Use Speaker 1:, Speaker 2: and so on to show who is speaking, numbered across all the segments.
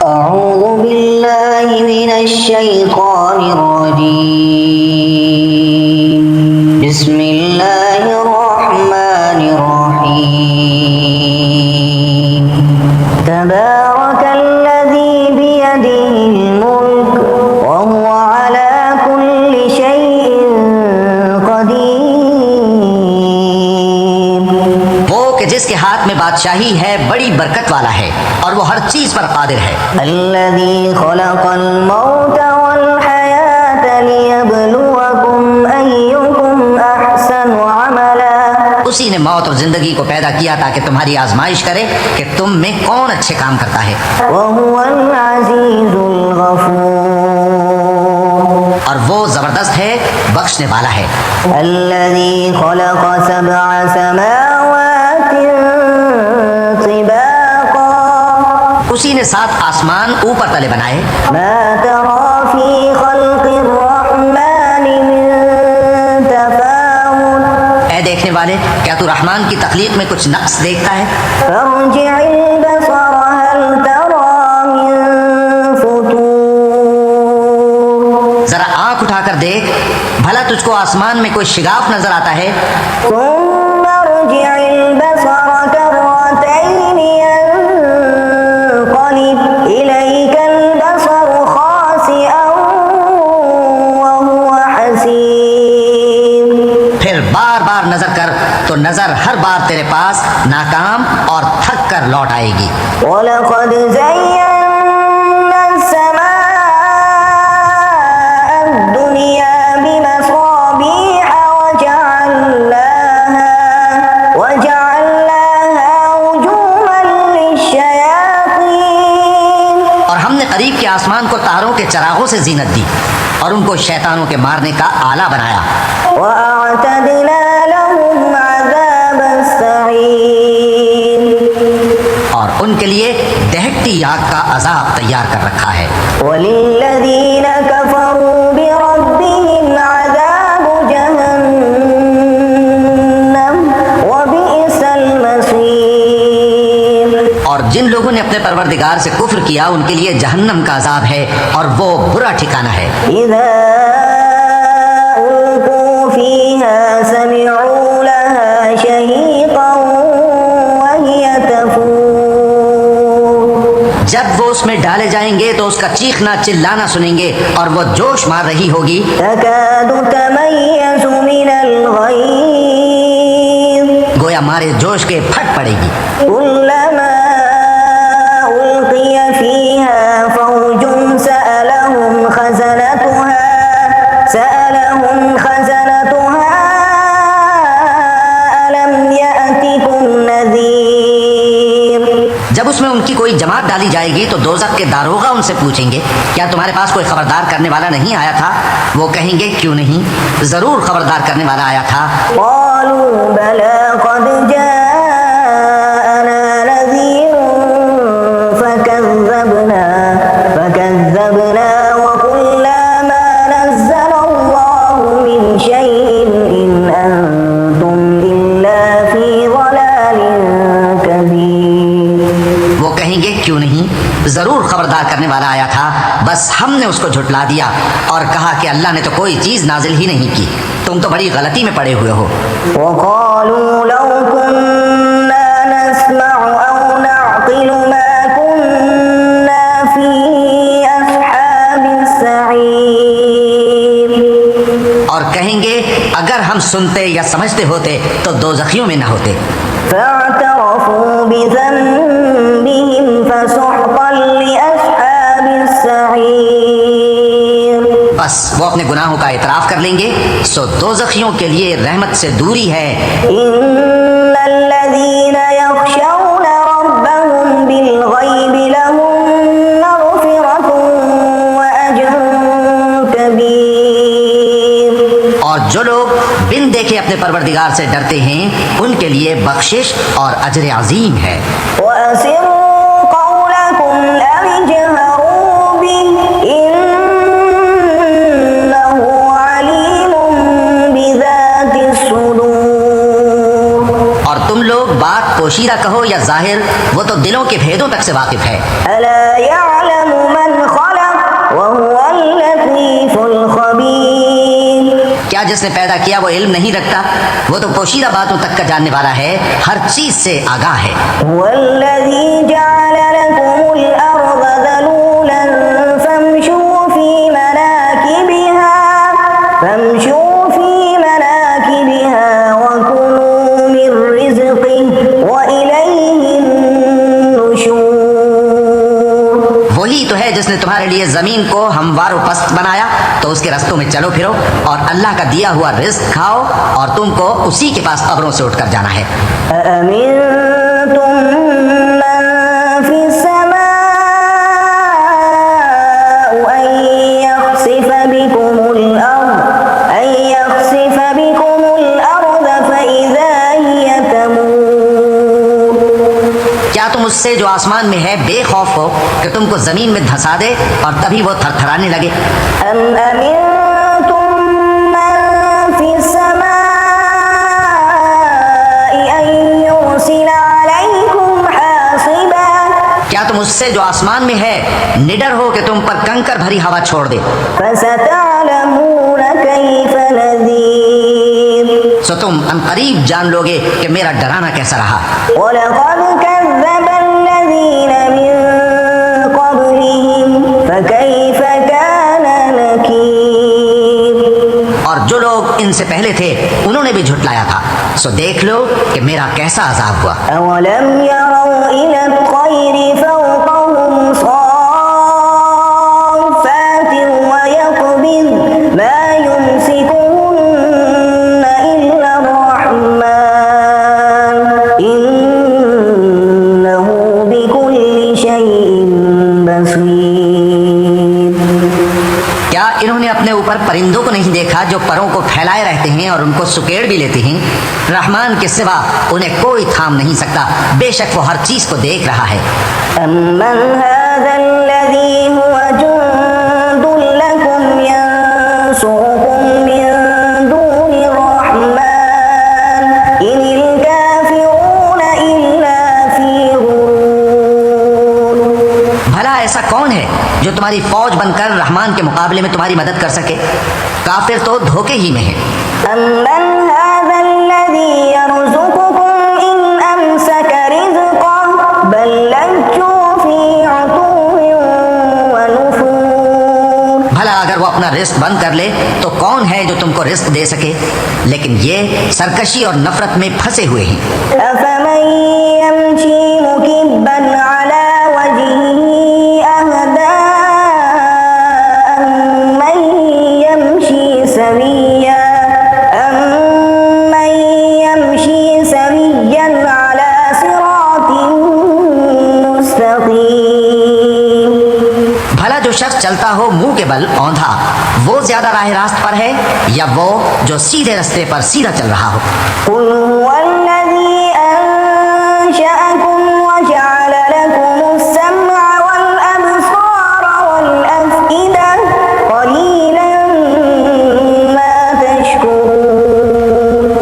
Speaker 1: أعوذ بالله من الشيطان الرجيم بسم الله الرحمن الرحيم تبارك الذي بيده الملك وهو على كل شيء قدير
Speaker 2: وہ کہ جس کے ہاتھ میں بادشاہی ہے بڑی برکت والا ہے اور وہ ہر چیز پر قادر ہے۔
Speaker 1: الذي خلق الموت والحياة ليبلوكم أيكم أحسن عملا
Speaker 2: اسی نے موت اور زندگی کو پیدا کیا تاکہ تمہاری آزمائش کرے کہ تم میں کون اچھے کام کرتا ہے،
Speaker 1: وهو العزيز الغفور
Speaker 2: اور وہ زبردست ہے، بخشنے والا ہے۔
Speaker 1: الذي خلق سبع سماوات طباقا
Speaker 2: اسی نے 7 آسمان اوپر تلے بنائے۔
Speaker 1: ما ترى في خلق الرحمن من تفاوت
Speaker 2: اے دیکھنے والے، کیا تو رحمان کی تخلیق میں کچھ نقص دیکھتا ہے؟
Speaker 1: فارجع البصر هل ترى من فطور
Speaker 2: ذرا آنکھ اٹھا کر دیکھ، بھلا تجھ کو آسمان میں کوئی شگاف نظر آتا ہے؟
Speaker 1: ثم ارجع البصر كرتين ينقلب إليك البصر خاسئا وهو حسير
Speaker 2: پھر بار بار نظر کر تو نظر ہر بار تیرے پاس ناکام اور تھک کر لوٹ آئے گی۔
Speaker 1: وَلَقَدْ زَيَّنَّا السَّمَاءَ الدُّنْيَا بِمَصَابِيحَ وَجَعَلْنَاهَا رُجُومًا لِلشَّيَاطِينِ
Speaker 2: اور ہم نے قریب کے آسمان کو تاروں کے چراغوں سے زینت دی اور ان کو شیطانوں کے مارنے کا آلہ بنایا،
Speaker 1: وَأَعْتَدْنَا لَهُمْ عَذَابَ السَّعِيرِ
Speaker 2: اور ان کے لیے دہکتی آگ کا عذاب تیار کر رکھا ہے۔
Speaker 1: وَلِلَّذِينَ كَفَرُوا بِرَبِّهِمْ عَذَابُ جَهَنَّمَ وَبِئْسَ الْمَصِيرُ
Speaker 2: اور جن لوگوں نے اپنے پروردگار سے کفر کیا ان کے لیے جہنم کا عذاب ہے اور وہ برا ٹھکانہ ہے۔
Speaker 1: إِذَا أُلْقُوا فِيهَا سَمِعُوا لَهَا شَهِيقًا وَهِيَ تَفُورُ
Speaker 2: جب وہ اس میں ڈالے جائیں گے تو اس کا چیخنا چلانا سنیں گے اور وہ جوش مار رہی ہوگی،
Speaker 1: تَكَادُ تَمَيَّزُ مِنَ الْغَيْظِ
Speaker 2: گویا مارے جوش کے پھٹ پڑے گی۔
Speaker 1: كُلَّمَا أُلْقِيَ فِيهَا فَوْجٌ سَأَلَهُمْ خَزَنَتُهَا أَلَمْ يَأْتِكُمْ نَذِيرٌ
Speaker 2: جب اس میں ان کی کوئی جماعت ڈالی جائے گی تو دوزخ کے داروغہ ان سے پوچھیں گے، کیا تمہارے پاس کوئی خبردار کرنے والا نہیں آیا تھا؟ وہ کہیں گے کیوں نہیں، ضرور خبردار کرنے والا آیا تھا۔
Speaker 1: قالوا بلى قد جاءنا نذير فكذبنا وقلنا ما نزل الله من شيء إن أنتم إلا في ضلال كبير
Speaker 2: وہ کہیں گے کیوں نہیں، ضرور خبردار کرنے والا آیا تھا، بس ہم نے اس کو جھٹلا دیا اور کہا کہ اللہ نے تو کوئی چیز نازل ہی نہیں کی، تم تو بڑی غلطی میں پڑے ہوئے ہو۔
Speaker 1: وقالوا لو كنا نسمع أو نعقل ما كنا في أصحاب السعير
Speaker 2: اور کہیں گے اگر ہم سنتے یا سمجھتے ہوتے تو دوزخیوں میں نہ ہوتے۔
Speaker 1: فاعترفوا بذنبهم فسحقا لأصحاب السعير
Speaker 2: بس وہ اپنے گناہوں کا اعتراف کر لیں گے، سو دوزخیوں کے لیے رحمت سے دوری ہے۔
Speaker 1: إن الذين يخشون ربهم بالغيب لهم مغفرة وأجر كبير
Speaker 2: اور جو لوگ بن دیکھے اپنے پروردگار سے ڈرتے ہیں ان کے لیے بخشش اور اجر عظیم ہے۔
Speaker 1: وأسروا قولكم أو اجهروا به إنه عليم بذات الصدور
Speaker 2: اور تم لوگ بات پوشیدہ کہو یا ظاہر، وہ تو دلوں کے بھیدوں تک سے واقف ہے۔
Speaker 1: ألا يعلم
Speaker 2: جس نے پیدا کیا وہ علم نہیں رکھتا؟ وہ تو پوشیدہ باتوں تک کا جاننے والا ہے، ہر چیز سے آگاہ ہے۔
Speaker 1: والذی جعل لکم الارض ذلولا فامشوا فی مناکبها وکلوا من رزقه وإلیہ النشور۔
Speaker 2: وہی تو ہے جس نے تمہارے لیے زمین کو ہموار و پست بنایا، تو اس کے رستوں میں چلو پھرو اور اللہ کا دیا ہوا رزق کھاؤ، اور تم کو اسی کے پاس قبروں سے اٹھ کر جانا ہے۔
Speaker 1: أأمنتم من في السماء أن يخسف بكم الأرض فإذا هي تمور۔
Speaker 2: کیا تم اس سے جو آسمان میں ہے بے خوف ہو کہ تم کو زمین میں دھسا دے اور تبھی وہ تھر تھرانے لگے؟
Speaker 1: أم أمنتم من في السماء أن يرسل عليكم حاصبا۔
Speaker 2: کیا تم اس سے جو آسمان میں ہے نڈر ہو کہ تم پر کنکر بھری ہوا چھوڑ دے؟
Speaker 1: فستعلمون كيف نذير۔
Speaker 2: سو تم ان قریب جان لوگے کہ میرا ڈرانا کیسا رہا۔
Speaker 1: وَلَقَدْ كَذَّبَ الَّذِينَ مِن قَبْلِهِمْ فَكَيْفَ كَانَ نَكِيرِ۔
Speaker 2: اور جو لوگ ان سے پہلے تھے انہوں نے بھی جھٹلایا تھا، سو دیکھ لو کہ میرا کیسا عذاب ہوا۔
Speaker 1: أَوَلَمْ يَرَوْا إِلَى الطَّيْرِ فَوْقَهُمْ صَافَّاتٍ وَيَقْبِضْنَ مَا يُمْسِكُهُنَّ إِلَّا الرَّحْمَنُ إِنَّهُ بِكُلِّ شَيْءٍ بَصِيرٌ۔
Speaker 2: کیا انہوں نے اپنے اوپر پرندوں کو نہیں دیکھا جو پروں کو پھیلائے رہتے ہیں اور ان کو سکیڑ بھی لیتے ہیں؟ رحمان کے سوا انہیں کوئی تھام نہیں سکتا، بے شک وہ ہر چیز کو دیکھ رہا ہے۔
Speaker 1: أَمَّنْ هَذَا الَّذِي هُوَ جُندٌ لَكُمْ يَنصُرُكُم مِّن دُونِ الرَّحْمَنِ إِنِ الْكَافِرُونَ إِلَّا فِي غُرُورٍ۔
Speaker 2: بھلا ایسا کون ہے جو تمہاری فوج بن کر رحمان کے مقابلے میں تمہاری مدد کر سکے؟ کافر تو دھوکے ہی میں ہے۔
Speaker 1: أَمَّنْ هَذَا الَّذِي يَرْزُقُكُمْ إِنْ أَمْسَكَ رِزْقَهُ بَل لَّجُّوا فِي عُتُوٍّ وَنُفُورٍ۔
Speaker 2: بھلا اگر وہ اپنا رزق بند کر لے تو کون ہے جو تم کو رزق دے سکے؟ لیکن یہ سرکشی اور نفرت میں پھنسے ہوئے ہیں۔
Speaker 1: أَفَمَن يَمْشِي مُكِبًّا عَلَى وَجْهِهِ أَهْدَىٰ أَمَّن يَمْشِي سَوِيًّا عَلَى صِرَاطٍ مُّسْتَقِيمٍ۔
Speaker 2: بھلا جو شخص چلتا ہو منہ کے بل اوندھا، وہ زیادہ راہ راست پر ہے یا وہ جو سیدھے رستے پر سیدھا چل رہا ہو؟
Speaker 1: قُلْ هُوَ الَّذِي أَنشَأَكُمْ وَجَعَلَ لَكُمُ السَّمْعَ وَالْأَبْصَارَ وَالْأَفْئِدَةَ قَلِيلًا مَا تَشْكُرُونَ۔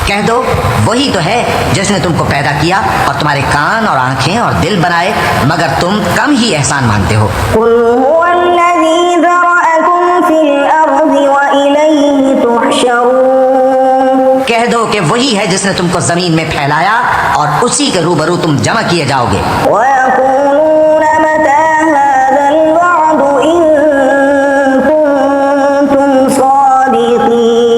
Speaker 2: کہہ دو وہی تو ہے جس نے تم کو پیدا کیا اور تمہارے کان اور آنکھیں اور دل بنائے، مگر تم کم ہی احسان مانتے ہو۔
Speaker 1: قُلْ هُوَ الَّذِي ذَرَأَكُمْ فِي الْأَرْضِ وَإِلَيْهِ تُحْشَرُونَ۔
Speaker 2: کہہ دو کہ وہی ہے جس نے تم کو زمین میں پھیلایا اور اسی کے روبرو تم جمع کیے جاؤ گے۔
Speaker 1: وَيَقُولُونَ مَتَىٰ هَٰذَا الْوَعْدُ إِن كُنتُمْ صَادِقِينَ۔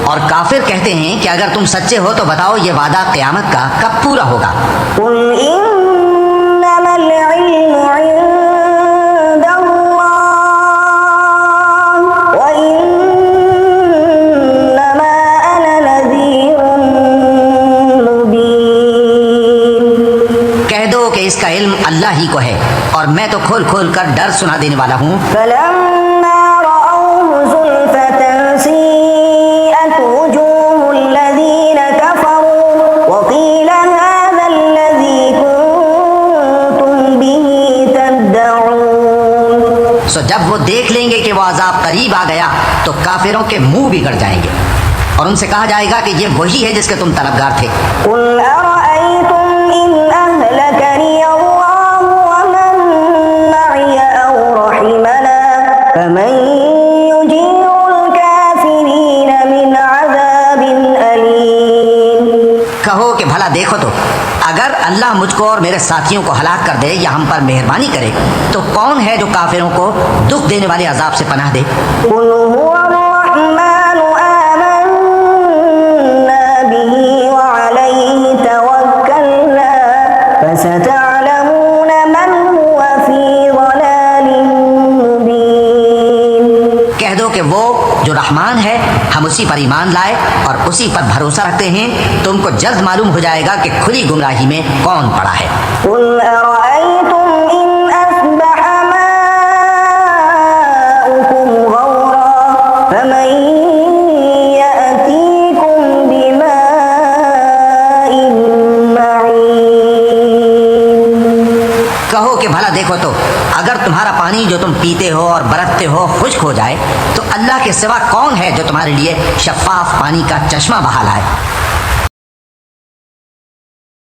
Speaker 2: اور کافر کہتے ہیں کہ اگر تم سچے ہو تو بتاؤ یہ وعدہ قیامت کا کب پورا ہوگا؟
Speaker 1: قُلْ إِنَّمَا الْعِلْمُ عِندَ اللَّهِ وَإِنَّمَا أَنَا نَذِيرٌ مُّبِينٌ۔
Speaker 2: کہہ دو کہ اس کا علم اللہ ہی کو ہے اور میں تو کھول کھول کر ڈر سنا دینے والا ہوں۔
Speaker 1: فَلَمَّا رَأَوْهُ زُلْفَةً سِيئَتْ وُجُوهُ الَّذِينَ كَفَرُوا وَقِيلَ هَٰذَا الَّذِي كُنتُمْ بِهِ تَدَّعُونَ۔
Speaker 2: سو جب وہ دیکھ لیں گے کہ وہ عذاب قریب آ گیا تو کافروں کے منہ بگڑ جائیں گے اور ان سے کہا جائے گا کہ یہ وہی ہے جس کے تم طلبگار تھے۔
Speaker 1: قُلْ أَرَأَيْتُمْ إِنْ أَهْلَكَنِيَ اللَّهُ وَمَن مَّعِيَ أَوْ رَحِمَنَا فَمَن يُجِيرُ الْكَافِرِينَ
Speaker 2: بھلا دیکھو تو اگر اللہ مجھ کو اور میرے ساتھیوں کو ہلاک کر دے یا ہم پر مہربانی کرے تو کون ہے جو کافروں کو دکھ دینے والے عذاب سے پناہ دے؟
Speaker 1: قل هو الرحمن آمنا به وعليه توكلنا فستعلمون من هو في ضلال مبين.
Speaker 2: کہہ دو کہ وہ جو رحمان ہے ہم اسی پر ایمان لائے اور اسی پر بھروسہ رکھتے ہیں، تم کو جلد معلوم ہو جائے گا کہ کھلی گمراہی میں کون پڑا ہے۔
Speaker 1: قل أرأيتم إن أصبح ماؤكم غورا فمن يأتيكم بماء معين.
Speaker 2: کہو کہ بھلا دیکھو تو اگر تمہارا پانی جو تم پیتے ہو اور برتتے ہو خشک ہو جائے تو اللہ کے سوا کون ہے جو تمہارے لیے شفاف پانی کا چشمہ بہا لائے؟